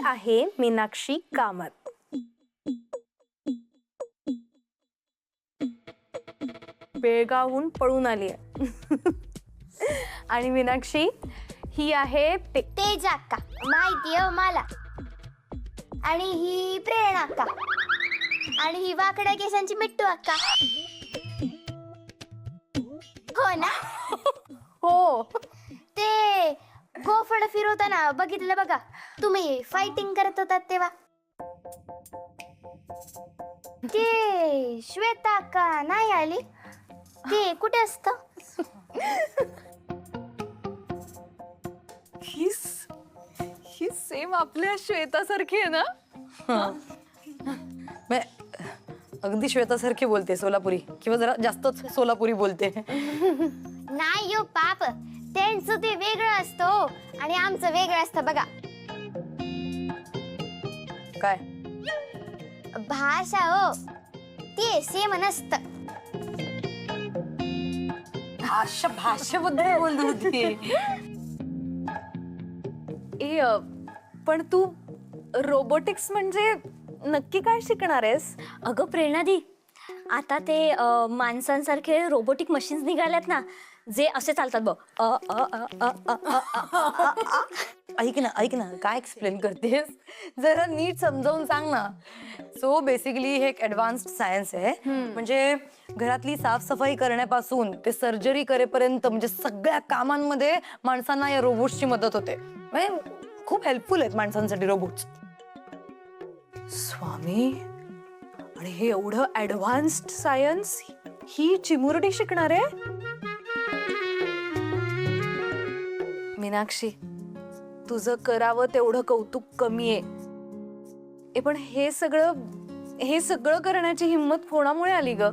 आहे मीनाक्षी कामत. बेळगावहून पळून आली आहे. आणि मीनाक्षी ही आहे तेजा अक्का, माहिती आहे मला. आणि ही प्रेरणा अक्का. आणि ही वाकड्या केसांची मिट्टू अक्का. हो ना? हो. ते गोफड फिरवताना बघितलं बघा, तुम्ही फायटिंग करत होतात तेव्हा. ते श्वेता अक्का नाही आली, ते कुठे असतं? ही सेम आपल्या श्वेतासारखी आहे ना. अगदी श्वेतासारखी बोलते सोलापुरी, किंवा जरा जास्तच सोलापुरी बोलते. नाही यो पाप, त्यांचं ते वेगळं असतं आणि आमचं वेगळं असतं बघा. काय भाषा हो, ते सेम नसतं. भाषेबद्दल बोलत होती. पण तू रोबोटिक्स म्हणजे नक्की काय शिकणार आहेस? अगं प्रेरणादी, आता ते माणसांसारखे रोबोटिक मशीन्स निघाल्यात ना, जे असे चालतात बघ. ऐक ना काय एक्सप्लेन करतेस, जरा नीट समजावून सांग ना. सो बेसिकली हे एक ऍडव्हान्स्ड सायन्स आहे. म्हणजे घरातली साफसफाई करण्यापासून ते सर्जरी करेपर्यंत म्हणजे सगळ्या कामांमध्ये माणसांना या रोबोट्सची मदत होते. म्हणजे खूप हेल्पफुल आहेत माणसांसाठी रोबोट्स. स्वामी, आणि हे एवढं ऍडव्हान्स्ड सायन्स ही चिमुरडी शिकणार आहे? मीनाक्षी, तुझं करावं तेवढं कौतुक कमी आहे. पण हे सगळं करण्याची हिंमत कोणामुळे आली ग?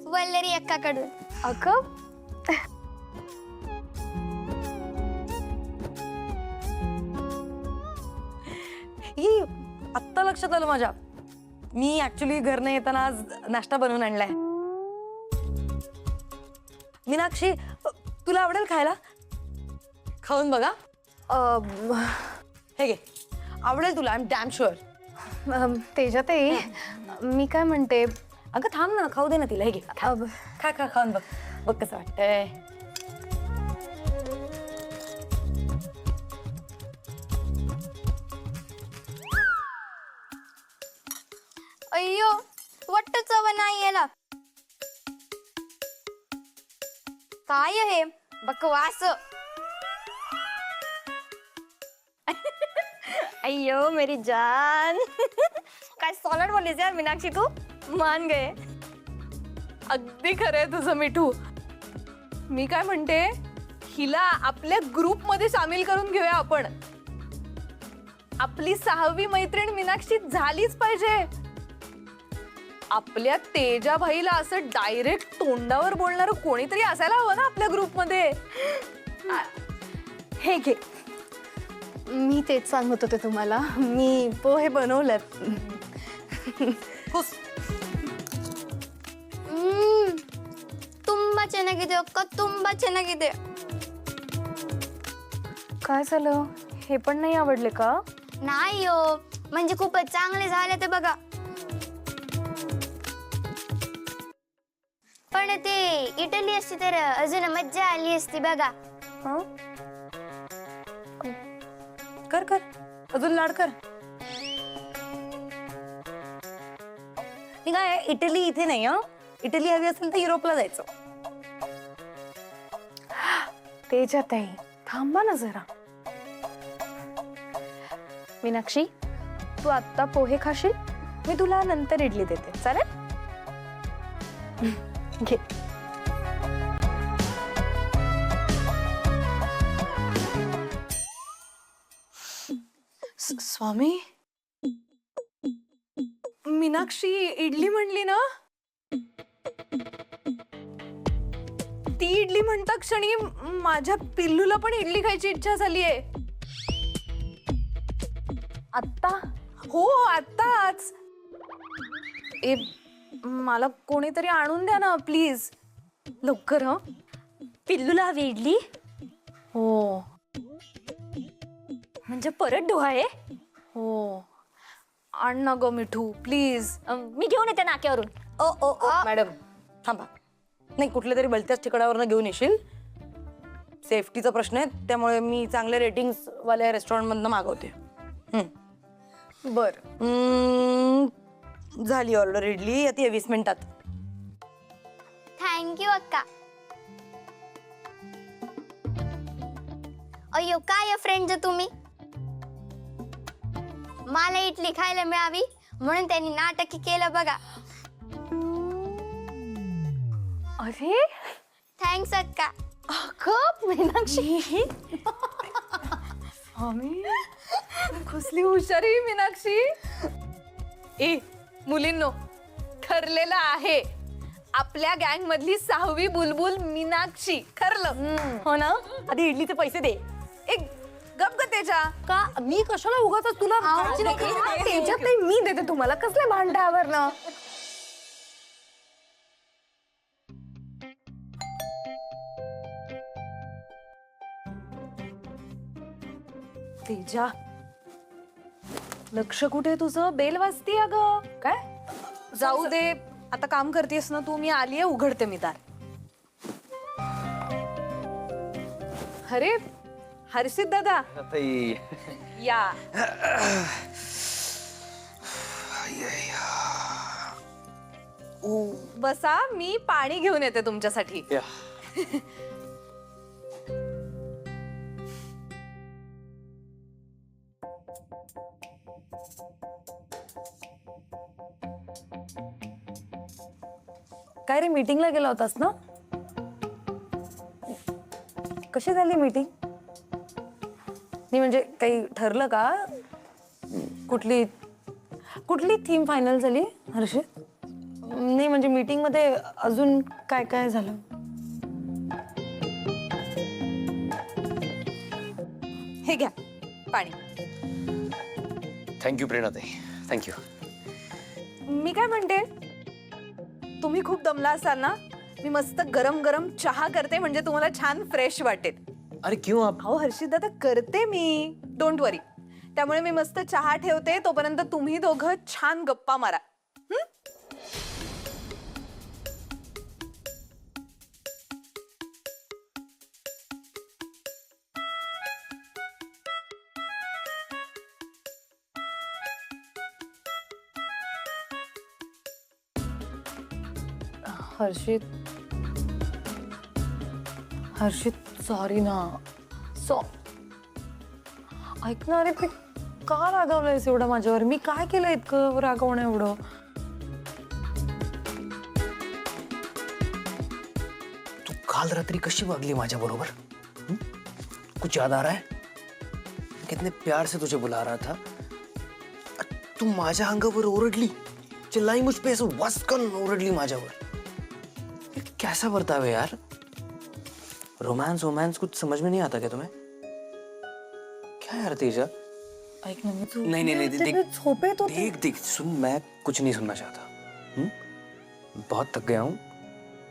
वल्लरी अक्काकडून. अगं, ही आत्ता लक्षात आलं माझ्या. मी ऍक्च्युली घरनं येताना आज नाश्ता बनवून आणलाय. मीनाक्षी, तुला आवडेल खायला? खाऊन बघा. हे घे, आवडेल तुला, आय एम डॅम शुअर. तेजाताई, मी काय म्हणते, अगं थांब ना, खाऊ दे ना तिला. हे घे, खा खा खाऊन बघ. बघ कसं वाटतंय. अय्यो, वाटत चव नाही याला. काय हे बकवास. अय्यो मेरी जान. काय सॉलिड बोललीस यार मीनाक्षी, तू मान गए. अगदी खरंय तुझं मिठू. मी काय म्हणते, हिला आपल्या ग्रुप मध्ये सामील करून घेऊया आपण. आपली 6वी मैत्रीण मीनाक्षी झालीच पाहिजे. आपल्या तेजा भाईला असं डायरेक्ट तोंडावर बोलणारं कोणीतरी असायला हवं ना आपल्या ग्रुप मध्ये. हे घे, मी तेच सांगत होते तुम्हाला. मी पोहे बनवलेत. ತುಂಬಾ ಚೆನ್ನಾಗಿದೆ ಅಕ್ಕ, ತುಂಬಾ ಚೆನ್ನಾಗಿದೆ. काय झालं, हे पण नाही आवडले का? नाही हो, म्हणजे खूपच चांगले झाले ते बघा. पण ते इटली असती तर अजून मज्जा आली असती बघा. कर कर, अजून लाड कर. काय इटली इथे नाही. इटली हवी असेल तर युरोपला जायचं. तेजाताई, थांबा ना जरा. मीनाक्षी, तू आत्ता पोहे खाशील, मी तुला नंतर इडली देते, चालेल? घे. स्वामी, मीनाक्षी इडली म्हणली ना? ती इडली म्हणता क्षणी माझ्या पिल्लूला पण इडली खायची इच्छा झालीये. आत्ता? हो, आत्ताच. मला कोणीतरी आणून द्या ना प्लीज, लवकर. पिल्लूला हवी इडली? हो. म्हणजे परत डोहाळे? हो, आण ना ग मिठू प्लीज. मी घेऊन येते नाक्यावरून. ओ ओ ओ मॅडम थांबा. नाही, कुठल्या तरी भलत्याच ठिकाणावर घेऊन येशील. सेफ्टीचा प्रश्न आहे, त्यामुळे मी चांगले रेटिंग्स वाल्या रेस्टॉरंटमधनं मागवते. बर. झाली ऑर्डर इडली, येते 20 मिनिटात. थँक्यू अक्का. अय्यो काय फ्रेंड तुम्ही. मला इडली खायला मिळावी म्हणून त्यांनी नाटक केलं बघा. अरे थँक्स अक्का. मीनाक्षी. आम्ही कसली हुशारी मीनाक्षी. ए मुलींनो, ठरलेलं आहे, आपल्या गँग मधली 6वी बुलबुल मीनाक्षी. ठरलं. हो ना. आधी इडलीचे पैसे दे. एक गप ग तेजा. का मी कशाला उगाच तुला खायची नाही का? त्याच्यात नाही, मी देते तुम्हाला. कसले भांड्यावर ना. तेजा, लक्ष कुठे तुझं? बेल वाजती अगं. काय जाऊ दे, आता काम करतेस ना तू. मी आलीये, उघडते मी दार. अरे हर्षित दादा या. बसा, मी पाणी घेऊन येते तुमच्यासाठी. काय रे, मीटिंगला गेला होतास ना? कशी झाली मीटिंग? नाही म्हणजे काही ठरलं का? कुठली कुठली थीम फायनल झाली हर्षित? नाही म्हणजे मीटिंग मध्ये अजून काय काय झालं? हे घ्या पाणी. Thank you प्रेरणाताई, thank you. मी काय म्हणते, तुम्ही खूप दमला असाल ना, मी मस्त गरम गरम चहा करते, म्हणजे तुम्हाला छान फ्रेश वाटेल. अरे क्यों आप? अहो हर्षित दादा, करते मी, डोंट वरी. त्यामुळे मी मस्त चहा ठेवते, तोपर्यंत तुम्ही दोघं छान गप्पा मारा. हर्षित हर्षित सॉरी ना. ऐक ना, अरे ते का रागवलंयस एवढं माझ्यावर? मी काय केलं इतकं रागवणं एवढं? तू काल रात्री कशी वागली माझ्या बरोबर? कुछ याद आ रहा है? कितने प्यार से तुझे बुला रहा था. तू माझ्या अंगावर ओरडली, चिल्लाई मुझ पे, ऐसे वस्कन ओरडली माझ्यावर. ये कैसा बर्ताव है यार? रोमांस रोमांस कुछ समझ में नहीं आता क्या तुम्हें? क्या यार तेजा? ऐक ना, मी नहीं नहीं नहीं, देख झोपेत होते. देख देख सुन, मैं कुछ नहीं सुनना चाहता. बहुत थक गया हूँ,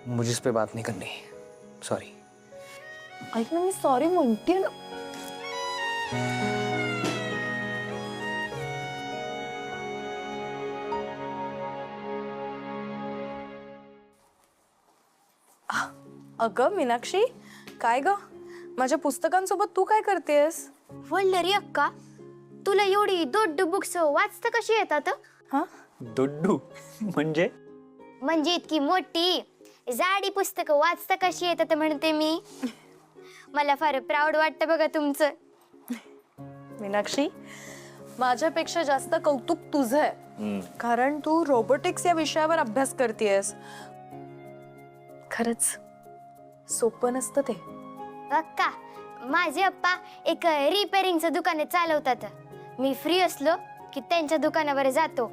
मुझे इस पे बात नहीं करनी. सॉरी. ऐक ना, मी सॉरी म्हणते ना. अगं मीनाक्षी, काय ग, माझ्या पुस्तकांसोबत तू काय करतेस? वल्लरी अक्का, तुला एवढी दोड्ड बुक्स वाचता कशी येतात? हा, दुड्डू म्हणजे? म्हणजे इतकी मोठी जाडी पुस्तकं वाचता कशी येतात म्हणते मी. मला फार प्राऊड वाटतं बघा तुमचं. मीनाक्षी, माझ्यापेक्षा जास्त कौतुक तुझं आहे, कारण तू रोबोटिक्स या विषयावर अभ्यास करतेस. खरंच सोपं नसतं ते. अक्का, माझे अप्पा एक रिपेअरिंगचं दुकान चालवतात. मी फ्री असलो की त्यांच्या दुकानावर जातो.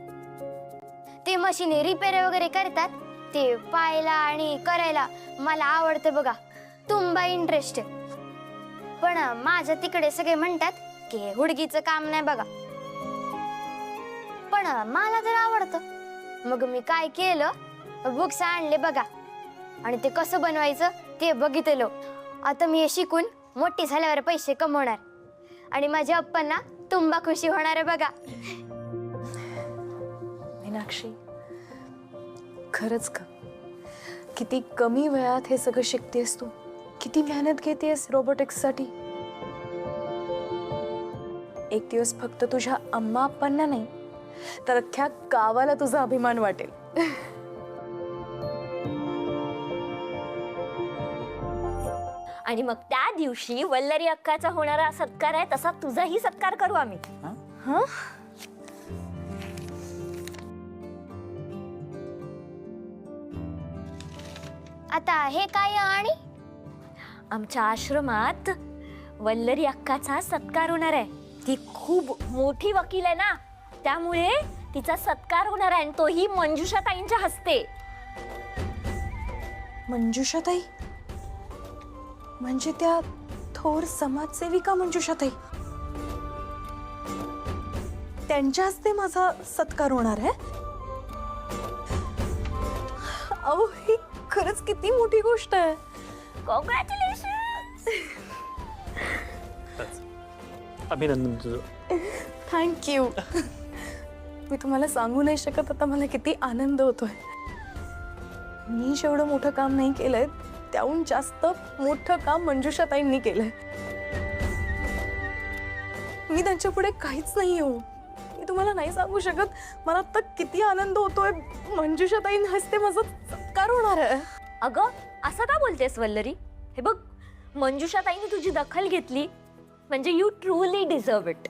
ते मशीन रिपेअर वगैरे करतात, ते पाहायला आणि करायला मला आवडतं बघा. तुंबा इंटरेस्ट. पण माझ्या तिकडे सगळे म्हणतात की हुडगीचं काम नाही बघा. पण मला तर आवडतं. मग मी काय केलं, बुक्स आणले बघा, आणि ते कसं बनवायचं ते बघितलं. आता मी हे शिकून मोठी झाल्यावर पैसे कमवणार आणि माझ्या अप्पांना तुम्हा खुशी होणार आहे बघा. मीनाक्षी, खरंच का? किती कमी वयात हे सगळं शिकतेस तू. किती मेहनत घेतेस रोबोटिक्स साठी. एक दिवस फक्त तुझ्या अम्मा अप्पांना नाही तर अख्ख्या गावाला तुझा अभिमान वाटेल. आणि मग त्या दिवशी वल्लरी अक्काचा होणारा सत्कार आहे तसा तुझाही सत्कार करू आम्ही. आता हे काय आणि आमच्या आश्रमात वल्लरी अक्काचा सत्कार होणार आहे. ती खूप मोठी वकील आहे ना, त्यामुळे तिचा सत्कार होणार आहे आणि तोही मंजुषाताईंच्या हस्ते. मंजुषाताई म्हणजे त्या थोर समाजसेविका मंजुषाताई, त्यांच्या हस्ते माझा सत्कार होणार आहे. अहो, ही खरंच किती मोठी गोष्ट आहे. कॉंग्रॅच्युलेशन. अभिनंदन तुझं. थँक्यू. मी तुम्हाला सांगू नाही शकत आता मला किती आनंद होतोय. मी जेवढं मोठं काम नाही केलंय त्याहून जास्त मोठं काम मंजुषाताईंनी केलंय. मी त्यांच्या पुढे काहीच नाही हो. मी तुम्हाला नाही सांगू शकत मला आता किती आनंद होतोय. मंजुषाताईं हस्ते माझा सत्कार होणार आहे. अगं असं का बोलतेस वल्लरी? हे बघ, मंजुषाताईंनी तुझी दखल घेतली म्हणजे यू ट्रूली डिझर्व इट.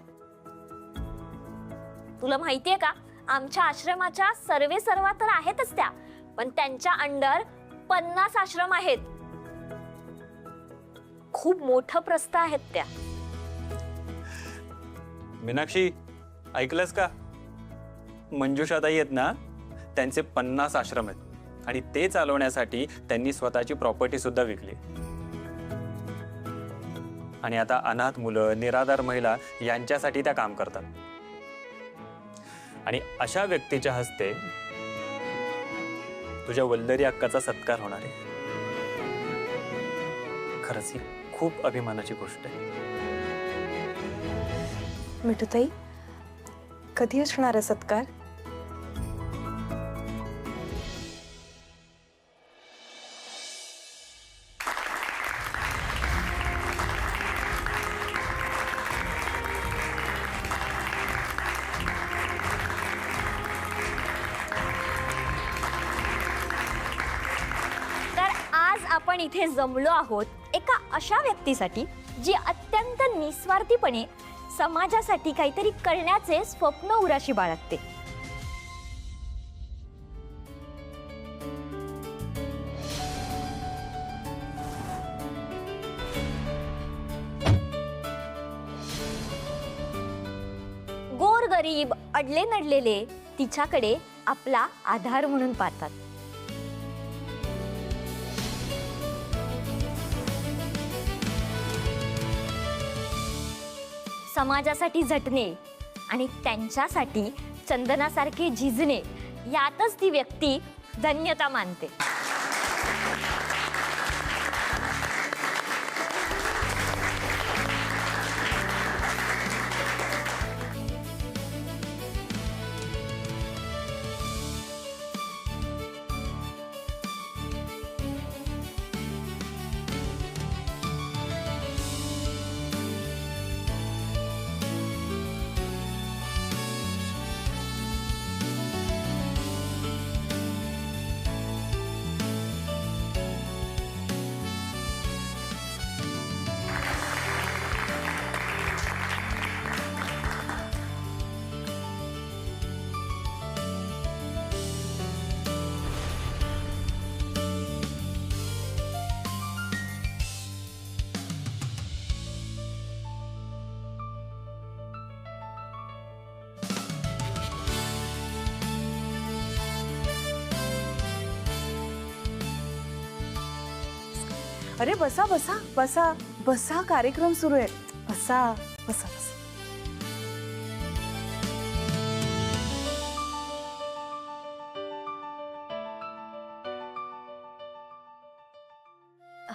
तुला माहितीये का, आमच्या आश्रमाच्या सर्वा तर आहेतच त्या, पण त्यांच्या अंडर 50 आश्रम आहेत. खूप मोठं प्रस्थ आहेत त्या. मीनाक्षी, ऐकलंस का? मंजुषाताई आहेत ना, त्यांचे 50 आश्रम आहेत आणि ते चालवण्यासाठी त्यांनी स्वतःची प्रॉपर्टी सुद्धा विकली. आणि आता अनाथ मुलं, निराधार महिला यांच्यासाठी त्या काम करतात. आणि अशा व्यक्तीच्या हस्ते तुझ्या वल्लरी अक्काचा सत्कार होणार आहे. खरंच ही खूप अभिमानाची गोष्ट आहे. मिठूताई, कधी असणार आहे सत्कार? तर आज आपण इथे जमलो आहोत एका अशा व्यक्तीसाठी जी अत्यंत निस्वार्थीपणे समाजासाठी काहीतरी करण्याचे स्वप्न उराशी बाळगते. गोरगरीब अडले नडलेले तिच्याकडे आपला आधार म्हणून पाहतात. समाजासाठी झटणे आणि त्यांच्यासाठी चंदनासारखे झिजणे यातच ती व्यक्ती धन्यता मानते. अरे बसा बसा बसा बसा, कार्यक्रम सुरू आहे. बसा बसा बसा.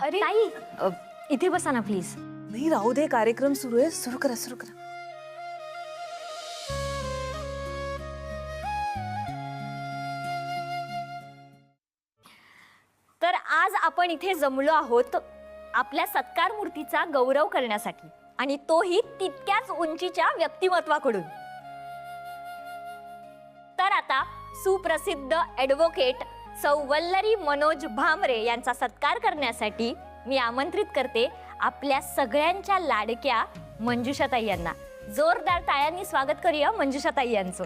अरे ताई, इथे बसा ना प्लीज. नाही राहू दे, कार्यक्रम सुरू आहे. सुरू करा सुरू करा. आपण इथे जमलो आहोत आपल्या सत्कार मूर्तीचा गौरव करण्यासाठी, आणि तोही तितक्याच उंचीच्या व्यक्तिमत्वाकडून. तर आता सुप्रसिद्ध ॲडव्होकेट सौ वल्लरी मनोज भामरे यांचा सत्कार करण्यासाठी मी आमंत्रित करते आपल्या सगळ्यांच्या लाडक्या मंजुषाताई यांना. जोरदार टाळ्यांनी स्वागत करूया मंजुषाताई यांचं.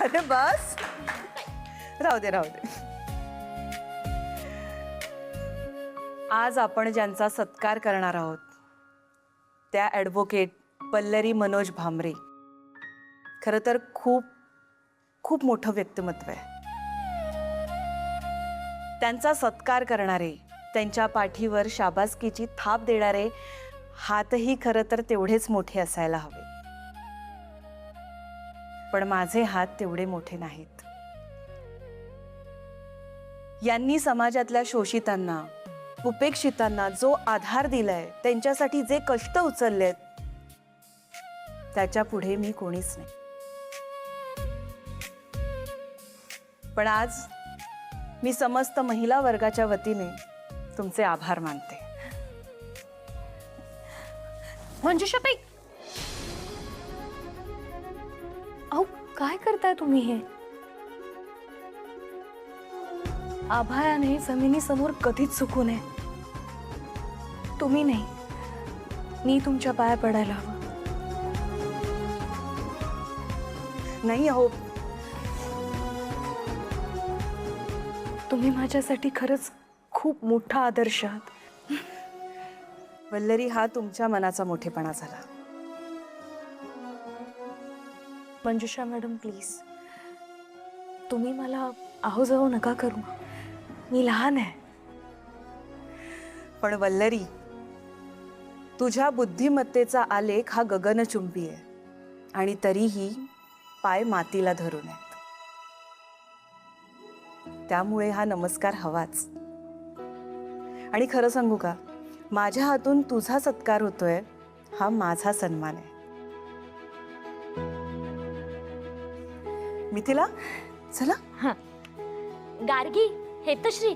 अरे बस, राहू दे राहू दे. आज आपण ज्यांचा सत्कार करणार आहोत त्या ॲडव्होकेट वल्लरी मनोज भामरे खरं तर खूप खूप मोठं व्यक्तिमत्व आहे. त्यांचा सत्कार करणारे, त्यांच्या पाठीवर शाबासकीची थाप देणारे हातही खरं तर तेवढेच मोठे असायला हवे. पण माझे हात तेवढे मोठे नाहीत. यांनी समाजातल्या शोषितांना, उपेक्षितांना जो आधार दिलाय, त्यांच्यासाठी जे कष्ट उचललेत, त्याच्या पुढे मी कोणीच नाही. पण आज मी समस्त महिला वर्गाच्या वतीने तुमचे आभार मानते. मंजुषाताई, अहो काय करताय तुम्ही हे? आभाळाने जमिनीसमोर कधीच चुकू नये. तुम्ही नाही, मी तुमच्या पाया पडायला हवं. नाही अहो, तुम्ही माझ्यासाठी खरंच खूप मोठा आदर्श आहात. वल्लरी, हा तुमच्या मनाचा मोठेपणा झाला. मंजुषा मॅडम प्लीज, तुम्ही मला आहो जाऊ नका करू. मी लहान आहे. पण वल्लरी, तुझ्या बुद्धिमत्तेचा आलेख हा गगनचुंबी आहे, आणि तरीही पाय मातीला धरून आहेत. त्यामुळे हा नमस्कार हवाच. आणि खरं सांगू का, माझ्या हातून तुझा सत्कार होतोय हा माझा सन्मान आहे. मिथिला, चला. गार्गी, हेतश्री,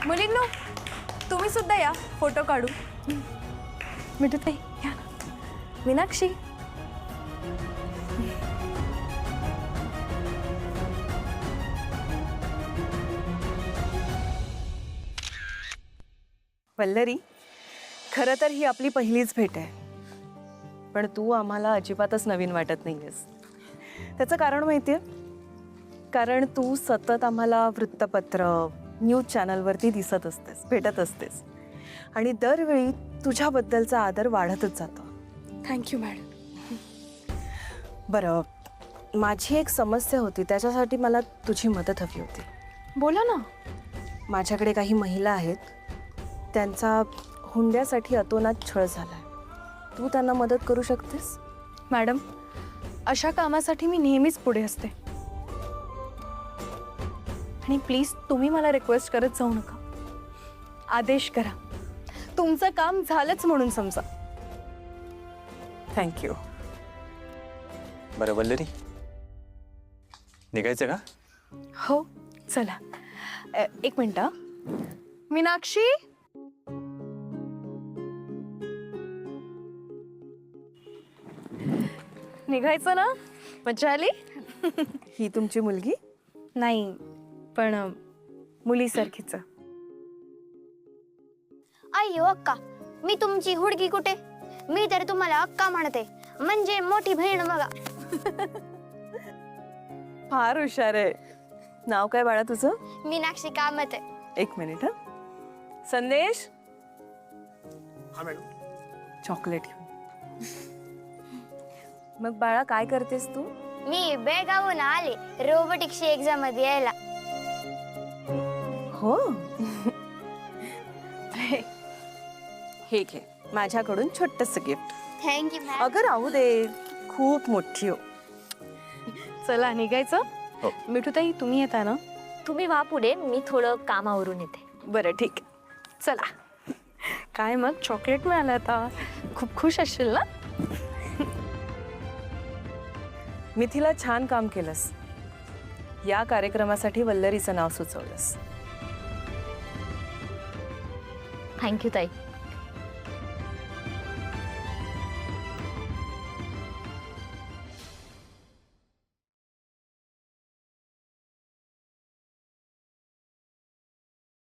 मुलींनो, तुम्ही सुद्धा या, फोटो काढू. मिठूताई या ना. मीनाक्षी, वल्लरी, खरं तर ही आपली पहिलीच भेट आहे. पण तू आम्हाला अजिबातच नवीन वाटत नाहीयेस. त्याचं कारण माहितीये? कारण तू सतत आम्हाला वृत्तपत्र, न्यूज चॅनलवरती दिसत असतेस, भेटत असतेस, आणि दरवेळी तुझ्याबद्दलचा आदर वाढतच जातो. Thank you madam. बरं, माझी एक समस्या होती, त्याच्यासाठी मला तुझी मदत हवी होती. बोला ना. माझ्याकडे काही महिला आहेत, त्यांचा हुंड्यासाठी अतोनात छळ झालाय. तू त्यांना मदत करू शकतेस? मॅडम, अशा कामासाठी मी नेहमीच पुढे असते. आणि प्लीज तुम्ही मला रिक्वेस्ट करत जाऊ नका. आदेश करा. तुमचं काम झालंच म्हणून समजा. थँक्यू. बरं वल्लरी, निघायचं का? हो चला. एक मिनिट. मीनाक्षी, निघायचं ना? मजा आली? ही तुमची मुलगी? नाही, पण मुलीसारखीच. आई, काय हो अक्का, मी तुमची हुडकी कुठे? मी तर तुम्हाला अक्का म्हणते, म्हणजे मोठी बहीण बघा. फार हुशार आहे. नाव काय बाळा तुझं? मीनाक्षी कामत आहे. एक मिनिट. हा संदेश, हा मॅडम. चॉकलेट घेऊन. मग बाळा काय करतेस तू? मी बेळगावहून आले रोबोटिक्सची एक्झाम मध्ये यायला. हो. हे घे माझ्याकडून छोटस गिफ्ट. Thank you ma'am. अगं राहू दे, खूप मोठी हो. चला निघायचं. हो. मिठूताई तुम्ही येता ना? तुम्ही वा पुढे, मी थोडं कामावरून येते. बरं ठीक आहे. चला. काय मग चॉकलेट मिळालं आता, खूप खुश असशील ना? मिथिला छान काम केलंस. या कार्यक्रमासाठी वल्लरीचं नाव सुचवलंस. थँक्यू ताई.